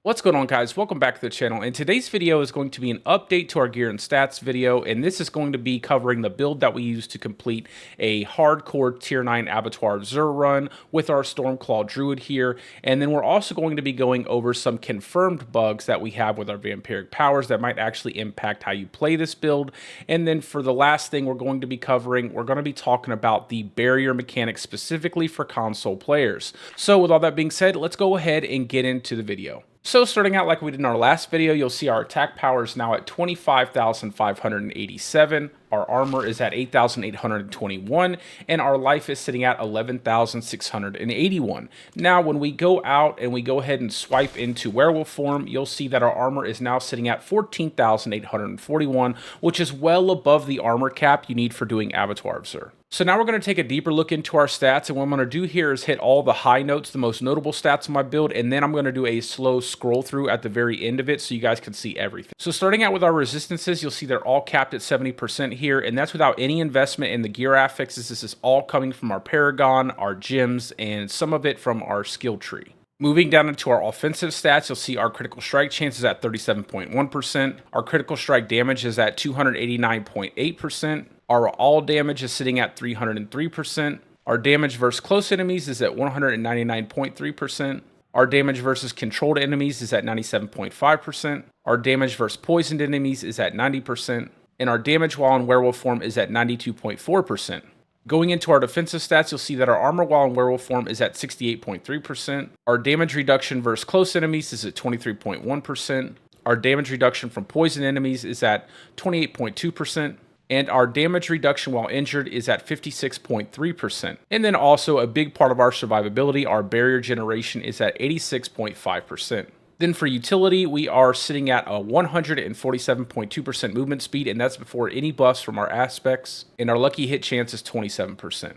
What's going on, guys? Welcome back to the channel, and today's video is going to be an update to our gear and stats video, and this is going to be covering the build that we use to complete a hardcore tier 9 abattoir Zur run with our Stormclaw Druid here, and then we're also going to be going over some confirmed bugs that we have with our Vampiric powers that might actually impact how you play this build. And then for the last thing we're going to be covering, we're going to be talking about the barrier mechanic specifically for console players. So with all that being said, let's go ahead and get into the video. So starting out like we did in our last video, you'll see our attack power is now at 25,587. Our armor is at 8,821, and our life is sitting at 11,681. Now, when we go out and we go ahead and swipe into Werewolf Form, you'll see that our armor is now sitting at 14,841, which is well above the armor cap you need for doing Abattoir Zur. So now we're going to take a deeper look into our stats, and what I'm going to do here is hit all the high notes, the most notable stats of my build, and then I'm going to do a slow scroll through at the very end of it so you guys can see everything. So starting out with our resistances, you'll see they're all capped at 70% here, and that's without any investment in the gear affixes. This is all coming from our Paragon, our gems, and some of it from our skill tree. Moving down into our offensive stats, you'll see our critical strike chance is at 37.1%. Our critical strike damage is at 289.8%. Our all damage is sitting at 303%. Our damage versus close enemies is at 199.3%. Our damage versus controlled enemies is at 97.5%. Our damage versus poisoned enemies is at 90%. And our damage while in werewolf form is at 92.4%. Going into our defensive stats, you'll see that our armor while in werewolf form is at 68.3%. Our damage reduction versus close enemies is at 23.1%. Our damage reduction from poison enemies is at 28.2%. And our damage reduction while injured is at 56.3%. And then also a big part of our survivability, our barrier generation is at 86.5%. Then for utility, we are sitting at a 147.2% movement speed, and that's before any buffs from our aspects. And our lucky hit chance is 27%.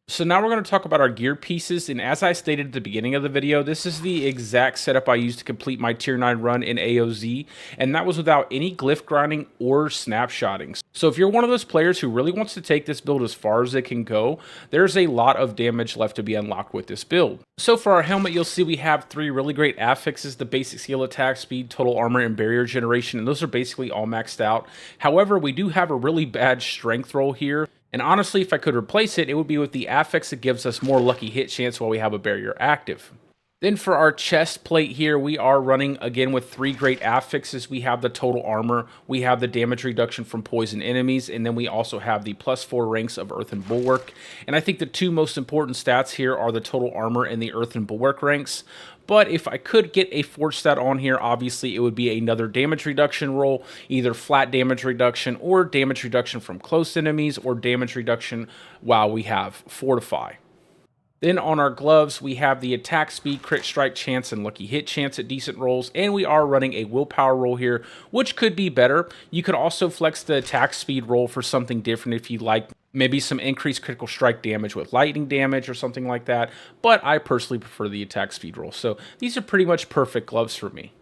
So now we're going to talk about our gear pieces, and as I stated at the beginning of the video, this is the exact setup I used to complete my tier 9 run in AOZ, and that was without any glyph grinding or snapshotting. So if you're one of those players who really wants to take this build as far as it can go, there's a lot of damage left to be unlocked with this build. So for our helmet, you'll see we have 3 really great affixes: the basic skill, attack speed, total armor, and barrier generation, and those are basically all maxed out. However, we do have a really bad strength roll here. And honestly, if I could replace it, it would be with the affix that gives us more lucky hit chance while we have a barrier active. Then for our chest plate here, we are running again with 3 great affixes. We have the total armor, we have the damage reduction from poison enemies, and then we also have the +4 ranks of earth and bulwark. And I think the 2 most important stats here are the total armor and the earth and bulwark ranks. But if I could get a 4th stat on here, obviously it would be another damage reduction roll, either flat damage reduction or damage reduction from close enemies or damage reduction while we have Fortify. Then on our gloves, we have the attack speed, crit strike chance, and lucky hit chance at decent rolls, and we are running a willpower roll here, which could be better. You could also flex the attack speed roll for something different if you like, maybe some increased critical strike damage with lightning damage or something like that, but I personally prefer the attack speed roll. So these are pretty much perfect gloves for me.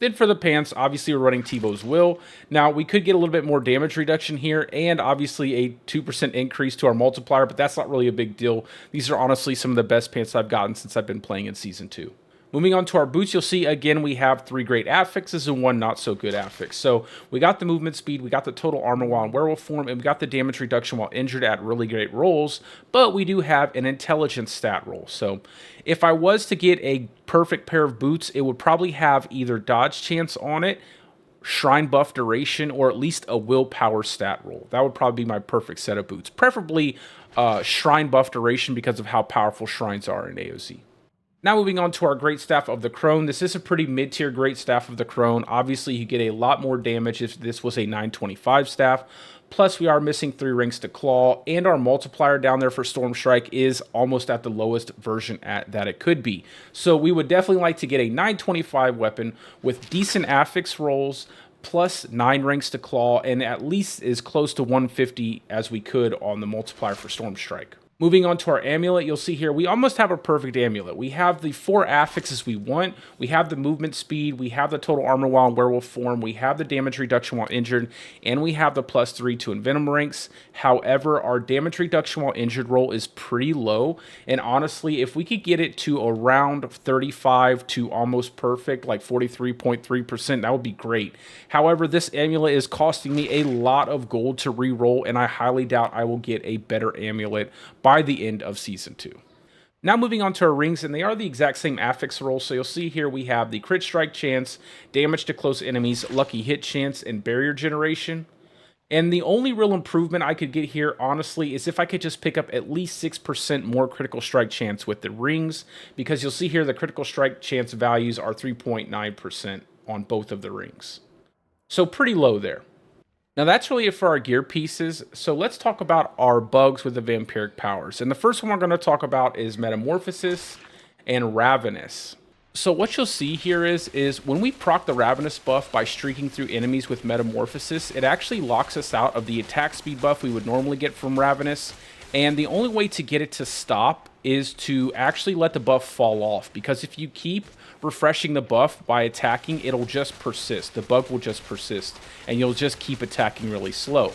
Then for the pants, obviously we're running Tebow's Will. Now, we could get a little bit more damage reduction here and obviously a 2% increase to our multiplier, but that's not really a big deal. These are honestly some of the best pants I've gotten since I've been playing in Season 2. Moving on to our boots, you'll see again we have 3 great affixes and 1 not so good affix. So we got the movement speed, we got the total armor while in werewolf form, and we got the damage reduction while injured at really great rolls, but we do have an intelligence stat roll. So if I was to get a perfect pair of boots, it would probably have either dodge chance on it, shrine buff duration, or at least a willpower stat roll. That would probably be my perfect set of boots. Preferably shrine buff duration because of how powerful shrines are in AOZ. Now moving on to our Great Staff of the Crone. This is a pretty mid-tier Great Staff of the Crone. Obviously, you get a lot more damage if this was a 925 staff. Plus, we are missing 3 rings to claw, and our multiplier down there for Storm Strike is almost at the lowest version that it could be. So we would definitely like to get a 925 weapon with decent affix rolls, plus 9 rings to claw, and at least as close to 150 as we could on the multiplier for Storm Strike. Moving on to our amulet, you'll see here we almost have a perfect amulet. We have the 4 affixes we want, we have the movement speed, we have the total armor while in werewolf form, we have the damage reduction while injured, and we have the +3 to envenom ranks. However, our damage reduction while injured roll is pretty low, and honestly, if we could get it to around 35 to almost perfect, like 43.3%, that would be great. However, this amulet is costing me a lot of gold to re-roll, and I highly doubt I will get a better amulet by the end of Season 2. Now moving on to our rings, and they are the exact same affix roll. So you'll see here we have the crit strike chance, damage to close enemies, lucky hit chance, and barrier generation. And the only real improvement I could get here, honestly, is if I could just pick up at least 6% more critical strike chance with the rings, because you'll see here the critical strike chance values are 3.9% on both of the rings. So pretty low there. Now that's really it for our gear pieces, so let's talk about our bugs with the vampiric powers. And the first one we're going to talk about is Metamorphosis and Ravenous. So what you'll see here is when we proc the Ravenous buff by streaking through enemies with Metamorphosis, it actually locks us out of the attack speed buff we would normally get from Ravenous. And the only way to get it to stop is to actually let the buff fall off, because if you keep refreshing the buff by attacking, it'll just persist. The bug will just persist, and you'll just keep attacking really slow.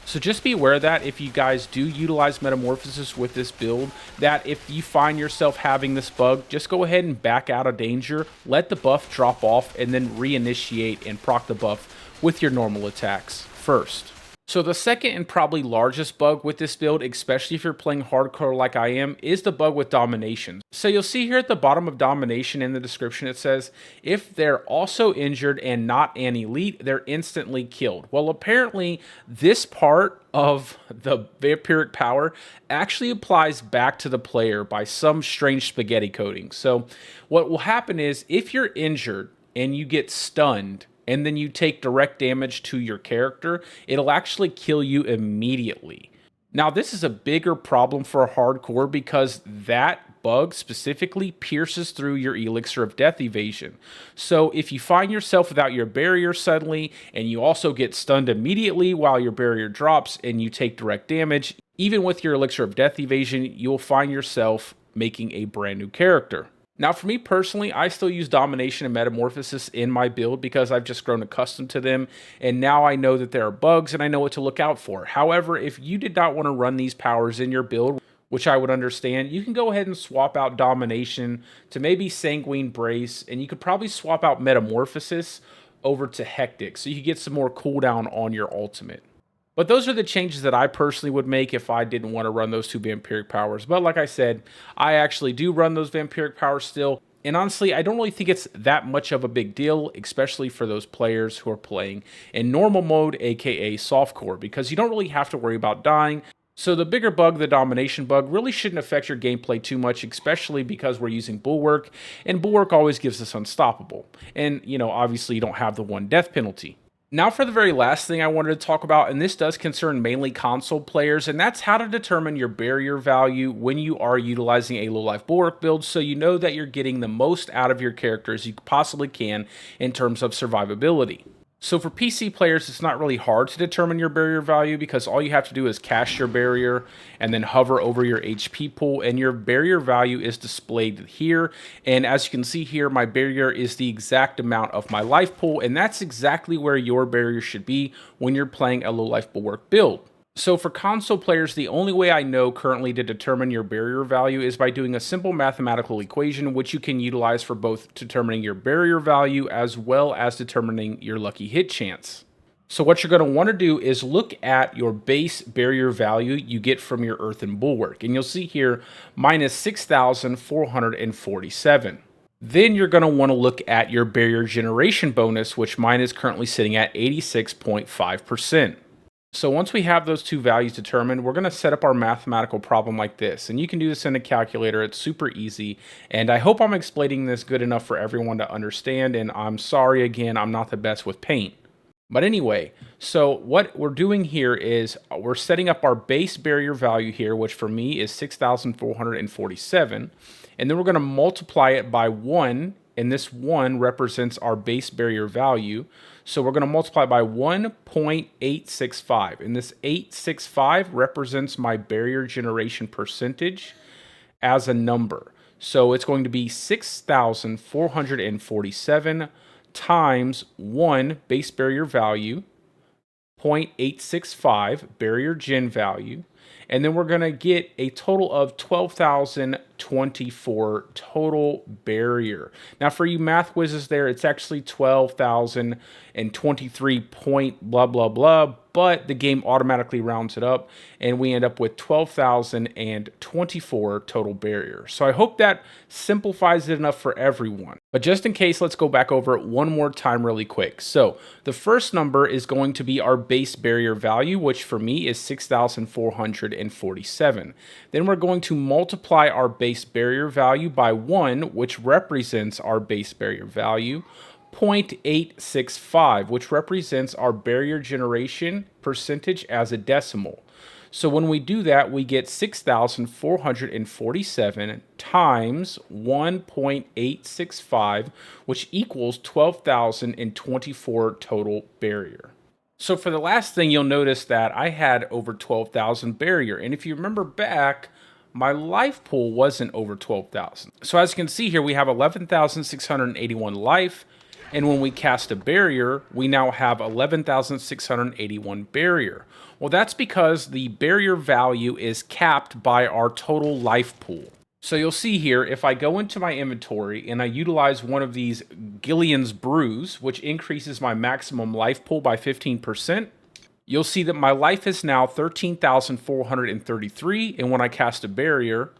So just be aware that if you guys do utilize Metamorphosis with this build, that if you find yourself having this bug, just go ahead and back out of danger, let the buff drop off, and then reinitiate and proc the buff with your normal attacks first. So the second and probably largest bug with this build, especially if you're playing hardcore like I am, is the bug with Domination. So you'll see here at the bottom of Domination in the description, it says, if they're also injured and not an elite, they're instantly killed. Well, apparently this part of the vampiric power actually applies back to the player by some strange spaghetti coding. So what will happen is if you're injured and you get stunned, and then you take direct damage to your character, it'll actually kill you immediately. Now, this is a bigger problem for hardcore because that bug specifically pierces through your Elixir of Death evasion. So if you find yourself without your barrier suddenly, and you also get stunned immediately while your barrier drops and you take direct damage, even with your Elixir of Death evasion, you'll find yourself making a brand new character. Now, for me personally, I still use Domination and Metamorphosis in my build because I've just grown accustomed to them, and now I know that there are bugs and I know what to look out for. However, if you did not want to run these powers in your build, which I would understand, you can go ahead and swap out Domination to maybe Sanguine Brace, and you could probably swap out Metamorphosis over to Hectic, so you could get some more cooldown on your ultimate. But those are the changes that I personally would make if I didn't want to run those 2 vampiric powers. But like I said, I actually do run those vampiric powers still. And honestly, I don't really think it's that much of a big deal, especially for those players who are playing in normal mode, aka softcore, because you don't really have to worry about dying. So the bigger bug, the Domination bug, really shouldn't affect your gameplay too much, especially because we're using Bulwark, and Bulwark always gives us Unstoppable. And, you know, obviously you don't have the 1 death penalty. Now for the very last thing I wanted to talk about, and this does concern mainly console players, and that's how to determine your barrier value when you are utilizing a low-life Bulwark build, so you know that you're getting the most out of your character as you possibly can in terms of survivability. So for PC players, it's not really hard to determine your barrier value because all you have to do is cast your barrier and then hover over your HP pool, and your barrier value is displayed here. And as you can see here, my barrier is the exact amount of my life pool, and that's exactly where your barrier should be when you're playing a low life Bulwark build. So for console players, the only way I know currently to determine your barrier value is by doing a simple mathematical equation, which you can utilize for both determining your barrier value as well as determining your lucky hit chance. So what you're going to want to do is look at your base barrier value you get from your Earthen Bulwark, and you'll see here minus 6,447. Then you're going to want to look at your barrier generation bonus, which mine is currently sitting at 86.5%. So once we have those two values determined, we're going to set up our mathematical problem like this. And you can do this in a calculator. It's super easy. And I hope I'm explaining this good enough for everyone to understand. And I'm sorry again, I'm not the best with paint. But anyway, so what we're doing here is we're setting up our base barrier value here, which for me is 6,447. And then we're going to multiply it by 1. And this 1 represents our base barrier value. So we're going to multiply by 1.865. And this 865 represents my barrier generation percentage as a number. So it's going to be 6,447 times 1 base barrier value, 0.865 barrier gen value, and then we're going to get a total of 12,024 total barrier. Now for you math whizzes there, it's actually 12,023 point blah blah blah, but the game automatically rounds it up and we end up with 12,024 total barrier. So I hope that simplifies it enough for everyone. But just in case, let's go back over it one more time really quick. So the first number is going to be our base barrier value, which for me is 6,447. Then we're going to multiply our base barrier value by 1, which represents our base barrier value, 0.865, which represents our barrier generation percentage as a decimal. So when we do that, we get 6,447 times 1.865, which equals 12,024 total barrier. So for the last thing, you'll notice that I had over 12,000 barrier. And if you remember back, my life pool wasn't over 12,000. So as you can see here, we have 11,681 life. And when we cast a barrier, we now have 11,681 barrier. Well, that's because the barrier value is capped by our total life pool. So you'll see here, if I go into my inventory and I utilize one of these Gillian's Brews, which increases my maximum life pool by 15%, you'll see that my life is now 13,433. And when I cast a barrier,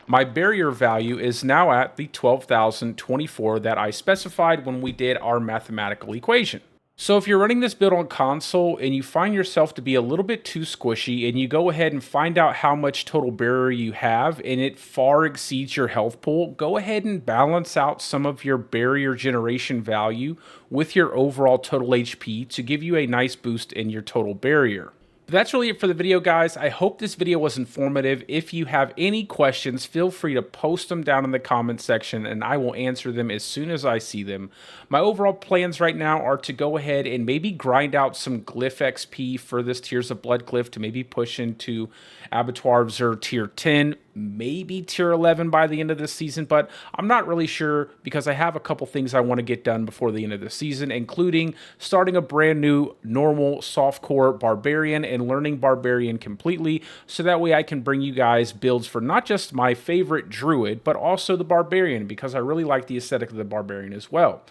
my barrier value is now at the 12,024 that I specified when we did our mathematical equation. So if you're running this build on console and you find yourself to be a little bit too squishy and you go ahead and find out how much total barrier you have and it far exceeds your health pool, go ahead and balance out some of your barrier generation value with your overall total HP to give you a nice boost in your total barrier. But that's really it for the video, guys. I hope this video was informative. If you have any questions, feel free to post them down in the comment section and I will answer them as soon as I see them. My overall plans right now are to go ahead and maybe grind out some glyph XP for this Tears of Blood glyph to maybe push into Abattoir of Zur tier 10, maybe tier 11 by the end of this season, but I'm not really sure because I have a couple things I want to get done before the end of the season, including starting a brand new normal softcore Barbarian and learning Barbarian completely, so that way I can bring you guys builds for not just my favorite Druid, but also the Barbarian, because I really like the aesthetic of the Barbarian as well.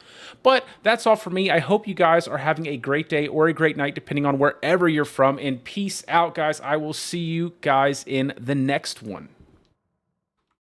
But that's all for me. I hope you guys are having a great day or a great night, depending on wherever you're from, and peace out, guys. I will see you guys in the next one.